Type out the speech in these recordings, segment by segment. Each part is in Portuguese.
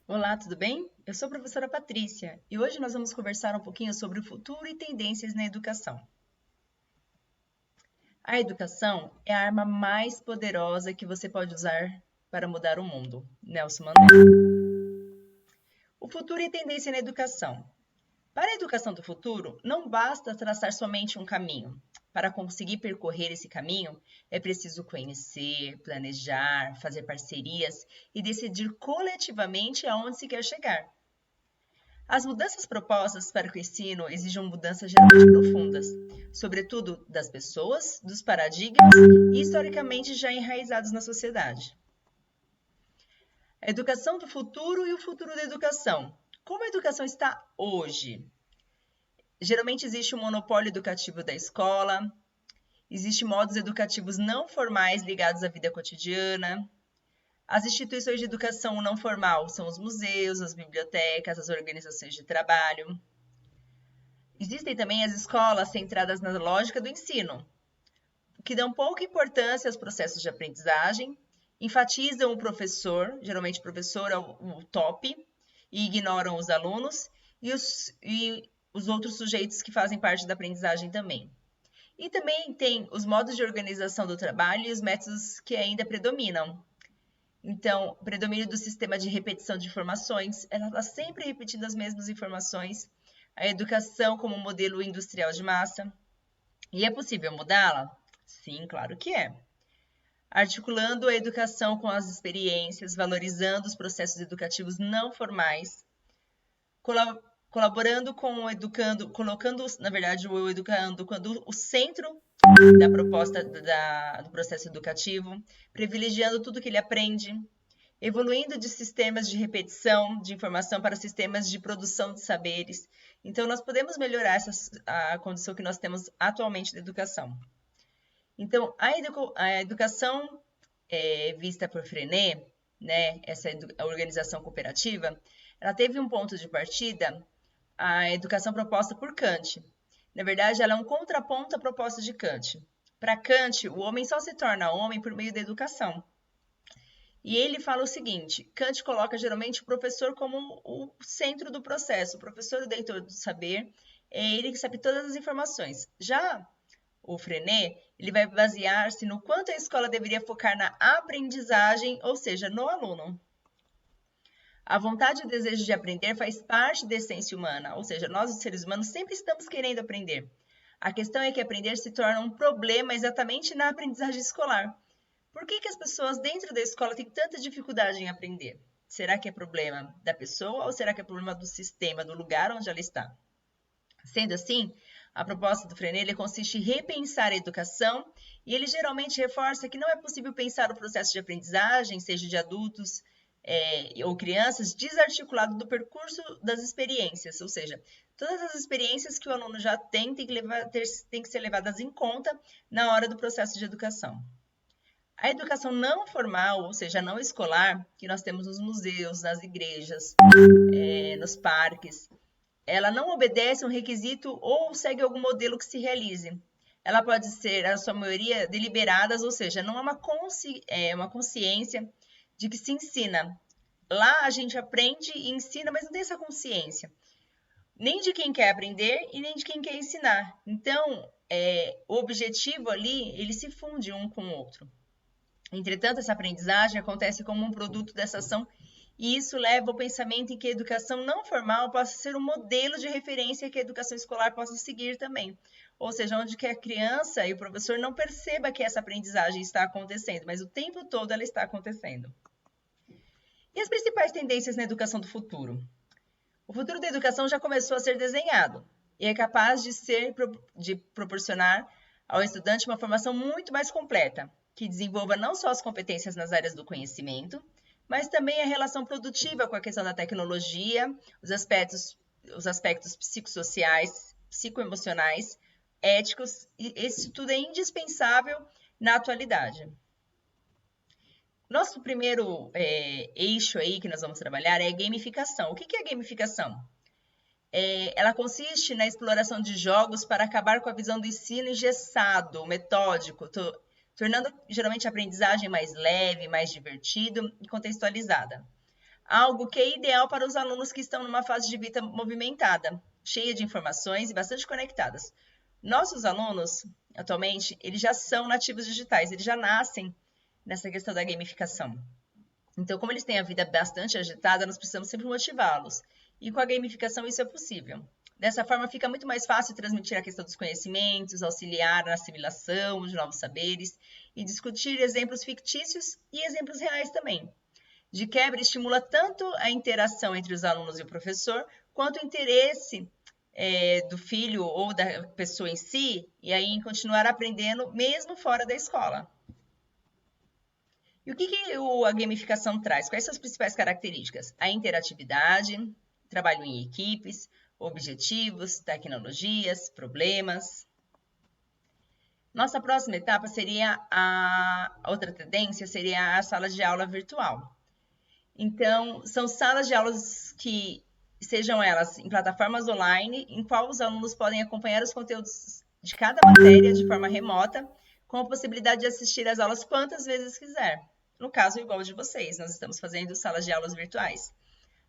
Olá, tudo bem? Eu sou a professora Patrícia e hoje nós vamos conversar um pouquinho sobre o futuro e tendências na educação. A educação é a arma mais poderosa que você pode usar para mudar o mundo. Nelson Mandela. O futuro e tendência na educação. Para a educação do futuro, não basta traçar somente um caminho. Para conseguir percorrer esse caminho, é preciso conhecer, planejar, fazer parcerias e decidir coletivamente aonde se quer chegar. As mudanças propostas para o ensino exigem mudanças geralmente profundas, sobretudo das pessoas, dos paradigmas e historicamente já enraizados na sociedade. A educação do futuro e o futuro da educação. Como a educação está hoje? Geralmente existe um monopólio educativo da escola, existem modos educativos não formais ligados à vida cotidiana. As instituições de educação não formal são os museus, as bibliotecas, as organizações de trabalho. Existem também as escolas centradas na lógica do ensino, que dão pouca importância aos processos de aprendizagem, enfatizam o professor, geralmente o professor é o top, e ignoram os alunos e os outros sujeitos que fazem parte da aprendizagem também. E também tem os modos de organização do trabalho e os métodos que ainda predominam. Então, o predomínio do sistema de repetição de informações, ela está sempre repetindo as mesmas informações, a educação como modelo industrial de massa. E é possível mudá-la? Sim, claro que é. Articulando a educação com as experiências, valorizando os processos educativos não formais, colaborando com o educando, colocando, na verdade, o educando quando o centro da proposta do processo educativo, privilegiando tudo que ele aprende, evoluindo de sistemas de repetição de informação para sistemas de produção de saberes. Então, nós podemos melhorar a condição que nós temos atualmente da educação. Então, a educação vista por Freinet, né, a organização cooperativa, ela teve um ponto de partida, a educação proposta por Kant. Na verdade, ela é um contraponto à proposta de Kant. Para Kant, o homem só se torna homem por meio da educação. E ele fala o seguinte, Kant coloca geralmente o professor como o centro do processo, o professor o detentor do saber, é ele que sabe todas as informações. Já o Freinet, ele vai basear-se no quanto a escola deveria focar na aprendizagem, ou seja, no aluno. A vontade e o desejo de aprender faz parte da essência humana, ou seja, nós, os seres humanos, sempre estamos querendo aprender. A questão é que aprender se torna um problema exatamente na aprendizagem escolar. Por que as pessoas dentro da escola têm tanta dificuldade em aprender? Será que é problema da pessoa ou será que é problema do sistema, do lugar onde ela está? Sendo assim, a proposta do Freinet consiste em repensar a educação e ele geralmente reforça que não é possível pensar o processo de aprendizagem, seja de adultos ou crianças, desarticulado do percurso das experiências, ou seja, todas as experiências que o aluno já tem têm que ser levadas em conta na hora do processo de educação. A educação não formal, ou seja, não escolar, que nós temos nos museus, nas igrejas, nos parques, ela não obedece a um requisito ou segue algum modelo que se realize. Ela pode ser, na sua maioria, deliberadas, ou seja, não é uma consciência de que se ensina. Lá a gente aprende e ensina, mas não tem essa consciência. Nem de quem quer aprender e nem de quem quer ensinar. Então, o objetivo ali, ele se funde um com o outro. Entretanto, essa aprendizagem acontece como um produto dessa ação e isso leva ao pensamento em que a educação não formal possa ser um modelo de referência que a educação escolar possa seguir também. Ou seja, onde que a criança e o professor não perceba que essa aprendizagem está acontecendo, mas o tempo todo ela está acontecendo. E as principais tendências na educação do futuro? O futuro da educação já começou a ser desenhado e é capaz de proporcionar ao estudante uma formação muito mais completa, que desenvolva não só as competências nas áreas do conhecimento, mas também a relação produtiva com a questão da tecnologia, os aspectos psicossociais, psicoemocionais, éticos, e isso tudo é indispensável na atualidade. Nosso primeiro eixo aí que nós vamos trabalhar é a gamificação. O que é a gamificação? Ela consiste na exploração de jogos para acabar com a visão do ensino engessado, metódico, tornando geralmente a aprendizagem mais leve, mais divertido e contextualizada. Algo que é ideal para os alunos que estão numa fase de vida movimentada, cheia de informações e bastante conectadas. Nossos alunos, atualmente, eles já são nativos digitais, eles já nascem nessa questão da gamificação. Então, como eles têm a vida bastante agitada, nós precisamos sempre motivá-los. E com a gamificação isso é possível. Dessa forma, fica muito mais fácil transmitir a questão dos conhecimentos, auxiliar na assimilação de novos saberes e discutir exemplos fictícios e exemplos reais também. De quebra, estimula tanto a interação entre os alunos e o professor, quanto o interesse do filho ou da pessoa em si, e aí em continuar aprendendo mesmo fora da escola. E o que a gamificação traz? Quais são as principais características? A interatividade, trabalho em equipes, objetivos, tecnologias, problemas. Nossa próxima etapa seria outra tendência seria a sala de aula virtual. Então, são salas de aulas que sejam elas em plataformas online, em qual os alunos podem acompanhar os conteúdos de cada matéria de forma remota, com a possibilidade de assistir às aulas quantas vezes quiser. No caso, igual de vocês, nós estamos fazendo salas de aulas virtuais.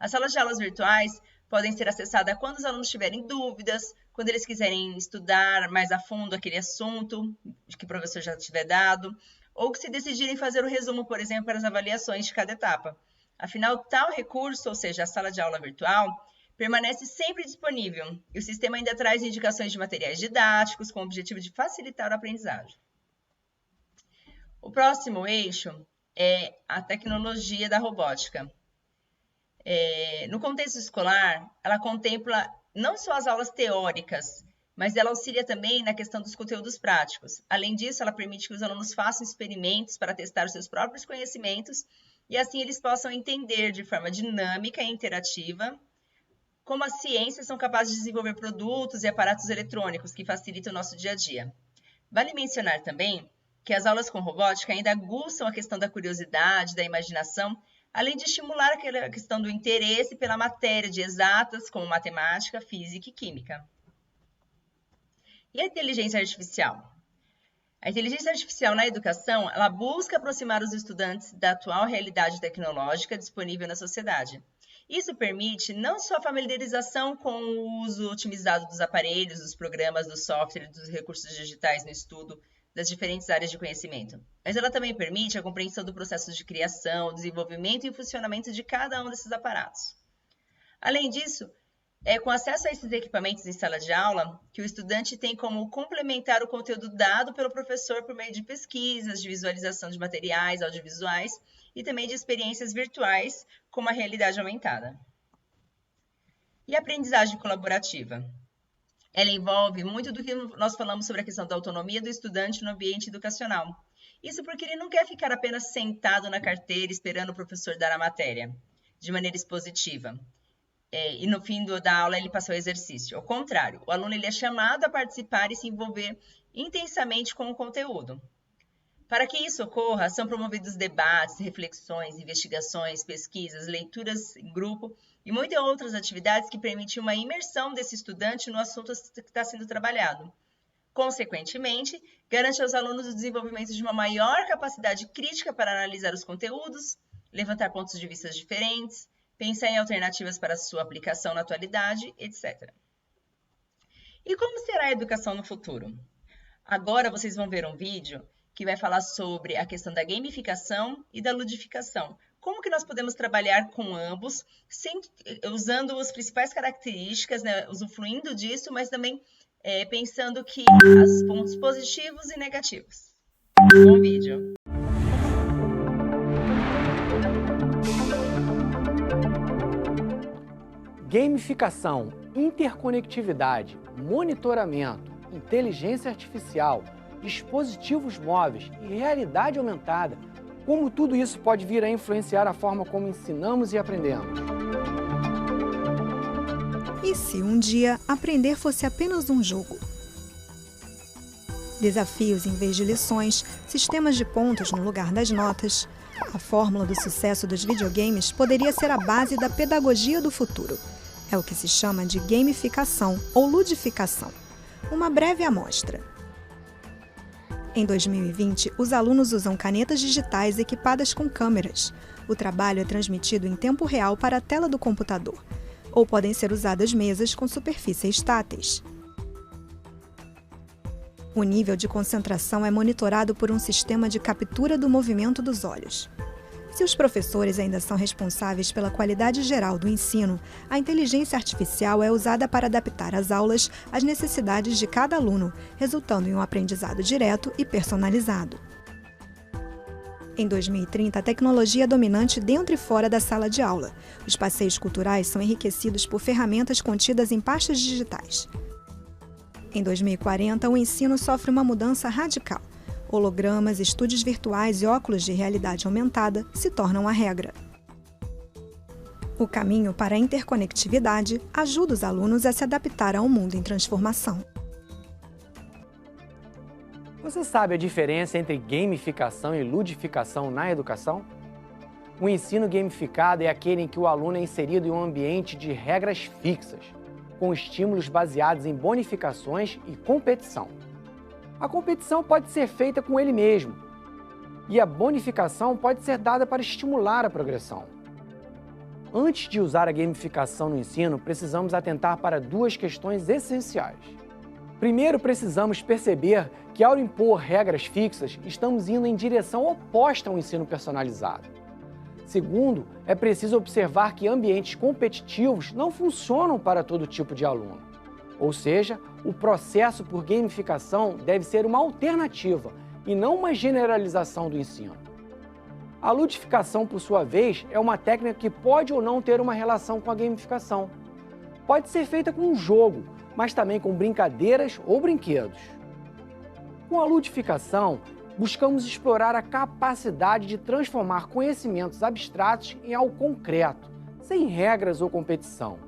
As salas de aulas virtuais podem ser acessadas quando os alunos tiverem dúvidas, quando eles quiserem estudar mais a fundo aquele assunto que o professor já tiver dado, ou que se decidirem fazer o resumo, por exemplo, para as avaliações de cada etapa. Afinal, tal recurso, ou seja, a sala de aula virtual, permanece sempre disponível e o sistema ainda traz indicações de materiais didáticos com o objetivo de facilitar a aprendizagem. O próximo eixo é a tecnologia da robótica. No contexto escolar, ela contempla não só as aulas teóricas, mas ela auxilia também na questão dos conteúdos práticos. Além disso, ela permite que os alunos façam experimentos para testar os seus próprios conhecimentos e assim eles possam entender de forma dinâmica e interativa como as ciências são capazes de desenvolver produtos e aparatos eletrônicos que facilitam o nosso dia a dia. Vale mencionar também que as aulas com robótica ainda aguçam a questão da curiosidade, da imaginação, além de estimular aquela questão do interesse pela matéria de exatas, como matemática, física e química. E a inteligência artificial? A inteligência artificial na educação, ela busca aproximar os estudantes da atual realidade tecnológica disponível na sociedade. Isso permite não só a familiarização com o uso otimizado dos aparelhos, dos programas, do software, dos recursos digitais no estudo das diferentes áreas de conhecimento, mas ela também permite a compreensão do processo de criação, desenvolvimento e funcionamento de cada um desses aparatos. Além disso, é com acesso a esses equipamentos em sala de aula que o estudante tem como complementar o conteúdo dado pelo professor por meio de pesquisas, de visualização de materiais audiovisuais e também de experiências virtuais como a realidade aumentada. E a aprendizagem colaborativa? Ela envolve muito do que nós falamos sobre a questão da autonomia do estudante no ambiente educacional. Isso porque ele não quer ficar apenas sentado na carteira esperando o professor dar a matéria, de maneira expositiva. E no fim da aula ele passa o exercício. Ao contrário, o aluno ele é chamado a participar e se envolver intensamente com o conteúdo. Para que isso ocorra, são promovidos debates, reflexões, investigações, pesquisas, leituras em grupo e muitas outras atividades que permitem uma imersão desse estudante no assunto que está sendo trabalhado. Consequentemente, garante aos alunos o desenvolvimento de uma maior capacidade crítica para analisar os conteúdos, levantar pontos de vista diferentes, pensar em alternativas para sua aplicação na atualidade, etc. E como será a educação no futuro? Agora vocês vão ver um vídeo que vai falar sobre a questão da gamificação e da ludificação. Como que nós podemos trabalhar com ambos, usando as principais características, né, usufruindo disso, mas também pensando que os pontos positivos e negativos. Bom vídeo! Gamificação, interconectividade, monitoramento, inteligência artificial, dispositivos móveis e realidade aumentada. Como tudo isso pode vir a influenciar a forma como ensinamos e aprendemos? E se um dia aprender fosse apenas um jogo? Desafios em vez de lições, sistemas de pontos no lugar das notas. A fórmula do sucesso dos videogames poderia ser a base da pedagogia do futuro. É o que se chama de gamificação ou ludificação. Uma breve amostra. Em 2020, os alunos usam canetas digitais equipadas com câmeras. O trabalho é transmitido em tempo real para a tela do computador, ou podem ser usadas mesas com superfícies táteis. O nível de concentração é monitorado por um sistema de captura do movimento dos olhos. Se os professores ainda são responsáveis pela qualidade geral do ensino, a inteligência artificial é usada para adaptar as aulas às necessidades de cada aluno, resultando em um aprendizado direto e personalizado. Em 2030, a tecnologia é dominante dentro e fora da sala de aula. Os passeios culturais são enriquecidos por ferramentas contidas em pastas digitais. Em 2040, o ensino sofre uma mudança radical. Hologramas, estúdios virtuais e óculos de realidade aumentada se tornam a regra. O caminho para a interconectividade ajuda os alunos a se adaptar a um mundo em transformação. Você sabe a diferença entre gamificação e ludificação na educação? O ensino gamificado é aquele em que o aluno é inserido em um ambiente de regras fixas, com estímulos baseados em bonificações e competição. A competição pode ser feita com ele mesmo, e a bonificação pode ser dada para estimular a progressão. Antes de usar a gamificação no ensino, precisamos atentar para duas questões essenciais. Primeiro, precisamos perceber que, ao impor regras fixas, estamos indo em direção oposta ao ensino personalizado. Segundo, é preciso observar que ambientes competitivos não funcionam para todo tipo de aluno. Ou seja, o processo por gamificação deve ser uma alternativa e não uma generalização do ensino. A ludificação, por sua vez, é uma técnica que pode ou não ter uma relação com a gamificação. Pode ser feita com um jogo, mas também com brincadeiras ou brinquedos. Com a ludificação, buscamos explorar a capacidade de transformar conhecimentos abstratos em algo concreto, sem regras ou competição.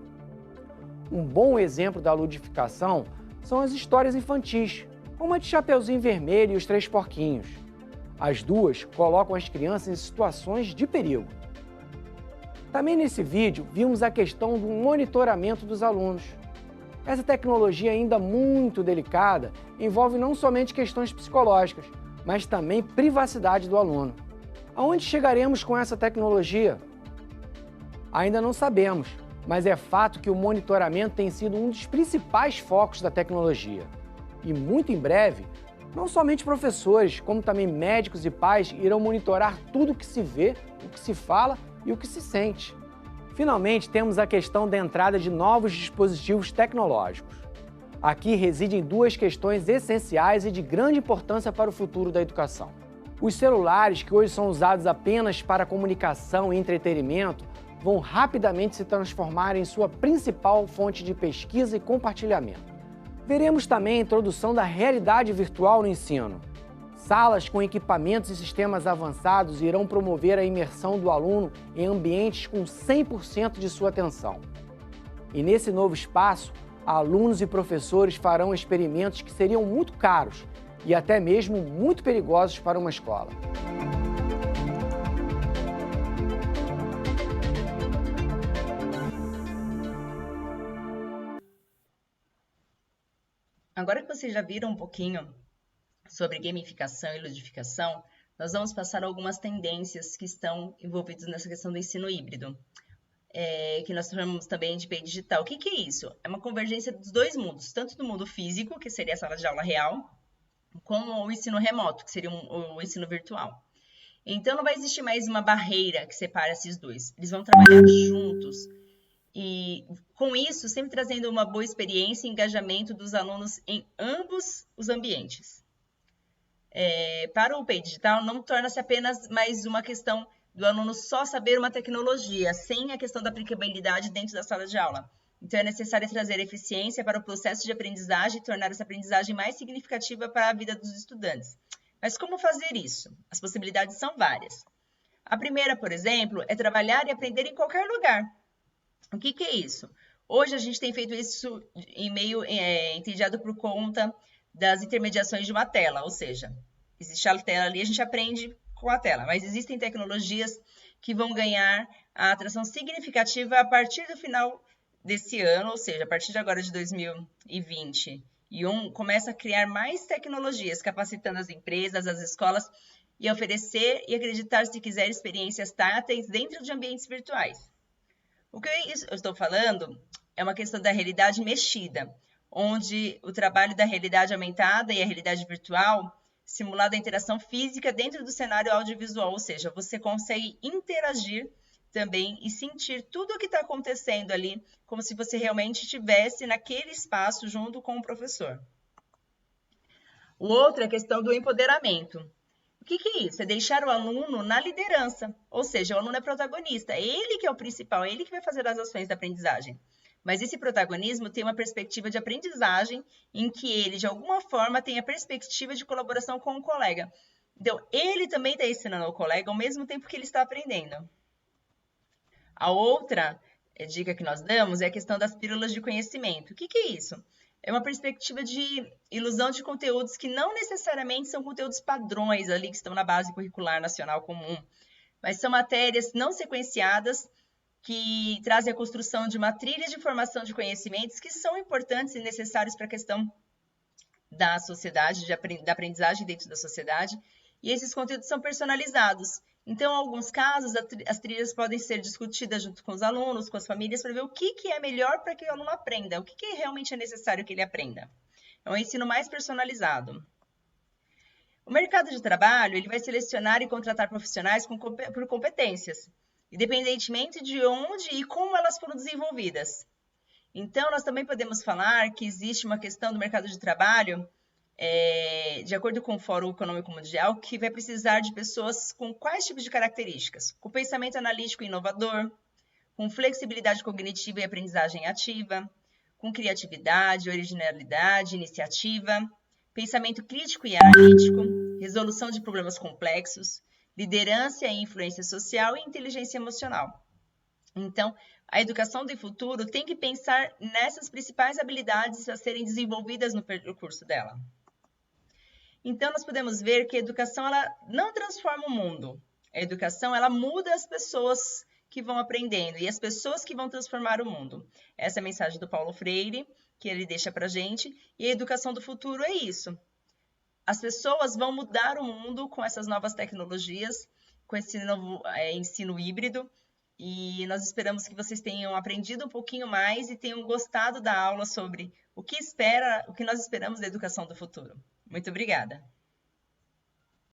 Um bom exemplo da ludificação são as histórias infantis, como a de Chapeuzinho Vermelho e os Três Porquinhos. As duas colocam as crianças em situações de perigo. Também nesse vídeo, vimos a questão do monitoramento dos alunos. Essa tecnologia ainda muito delicada envolve não somente questões psicológicas, mas também privacidade do aluno. Aonde chegaremos com essa tecnologia? Ainda não sabemos, mas é fato que o monitoramento tem sido um dos principais focos da tecnologia. E muito em breve, não somente professores, como também médicos e pais irão monitorar tudo o que se vê, o que se fala e o que se sente. Finalmente, temos a questão da entrada de novos dispositivos tecnológicos. Aqui residem duas questões essenciais e de grande importância para o futuro da educação. Os celulares, que hoje são usados apenas para comunicação e entretenimento, vão rapidamente se transformar em sua principal fonte de pesquisa e compartilhamento. Veremos também a introdução da realidade virtual no ensino. Salas com equipamentos e sistemas avançados irão promover a imersão do aluno em ambientes com 100% de sua atenção. E nesse novo espaço, alunos e professores farão experimentos que seriam muito caros e até mesmo muito perigosos para uma escola. Agora que vocês já viram um pouquinho sobre gamificação e ludificação, nós vamos passar algumas tendências que estão envolvidas nessa questão do ensino híbrido, que nós chamamos também de PEI digital. O que é isso? É uma convergência dos dois mundos, tanto do mundo físico, que seria a sala de aula real, como o ensino remoto, que seria o ensino virtual. Então, não vai existir mais uma barreira que separe esses dois. Eles vão trabalhar juntos. E, com isso, sempre trazendo uma boa experiência e engajamento dos alunos em ambos os ambientes. Para o PEI digital, não torna-se apenas mais uma questão do aluno só saber uma tecnologia, sem a questão da aplicabilidade dentro da sala de aula. Então, é necessário trazer eficiência para o processo de aprendizagem e tornar essa aprendizagem mais significativa para a vida dos estudantes. Mas como fazer isso? As possibilidades são várias. A primeira, por exemplo, é trabalhar e aprender em qualquer lugar. O que é isso? Hoje a gente tem feito isso em meio entediado por conta das intermediações de uma tela, ou seja, existe a tela ali, a gente aprende com a tela, mas existem tecnologias que vão ganhar a atração significativa a partir do final desse ano, ou seja, a partir de agora de 2020 E começa a criar mais tecnologias, capacitando as empresas, as escolas, e oferecer e acreditar, se quiser, experiências táteis dentro de ambientes virtuais. O que eu estou falando é uma questão da realidade mexida, onde o trabalho da realidade aumentada e a realidade virtual simulada a interação física dentro do cenário audiovisual, ou seja, você consegue interagir também e sentir tudo o que está acontecendo ali, como se você realmente estivesse naquele espaço junto com o professor. O outro é a questão do empoderamento. O que é isso? É deixar o aluno na liderança, ou seja, o aluno é protagonista, é ele que é o principal, é ele que vai fazer as ações da aprendizagem. Mas esse protagonismo tem uma perspectiva de aprendizagem em que ele, de alguma forma, tem a perspectiva de colaboração com o colega. Então, ele também está ensinando ao colega ao mesmo tempo que ele está aprendendo. A outra dica que nós damos é a questão das pílulas de conhecimento. O que é isso? É uma perspectiva de ilusão de conteúdos que não necessariamente são conteúdos padrões ali que estão na base curricular nacional comum, mas são matérias não sequenciadas que trazem a construção de uma trilha de formação de conhecimentos que são importantes e necessários para a questão da sociedade, da aprendizagem dentro da sociedade, e esses conteúdos são personalizados. Então, em alguns casos, as trilhas podem ser discutidas junto com os alunos, com as famílias, para ver o que é melhor para que o aluno aprenda, o que realmente é necessário que ele aprenda. É um ensino mais personalizado. O mercado de trabalho ele vai selecionar e contratar profissionais por competências, independentemente de onde e como elas foram desenvolvidas. Então, nós também podemos falar que existe uma questão do mercado de trabalho, de acordo com o Fórum Econômico Mundial, que vai precisar de pessoas com quais tipos de características? Com pensamento analítico e inovador, com flexibilidade cognitiva e aprendizagem ativa, com criatividade, originalidade, iniciativa, pensamento crítico e analítico, resolução de problemas complexos, liderança e influência social e inteligência emocional. Então, a educação do futuro tem que pensar nessas principais habilidades a serem desenvolvidas no percurso dela. Então, nós podemos ver que a educação ela não transforma o mundo. A educação ela muda as pessoas que vão aprendendo e as pessoas que vão transformar o mundo. Essa é a mensagem do Paulo Freire, que ele deixa para a gente. E a educação do futuro é isso. As pessoas vão mudar o mundo com essas novas tecnologias, com esse novo ensino híbrido. E nós esperamos que vocês tenham aprendido um pouquinho mais e tenham gostado da aula sobre o que nós esperamos da educação do futuro. Muito obrigada!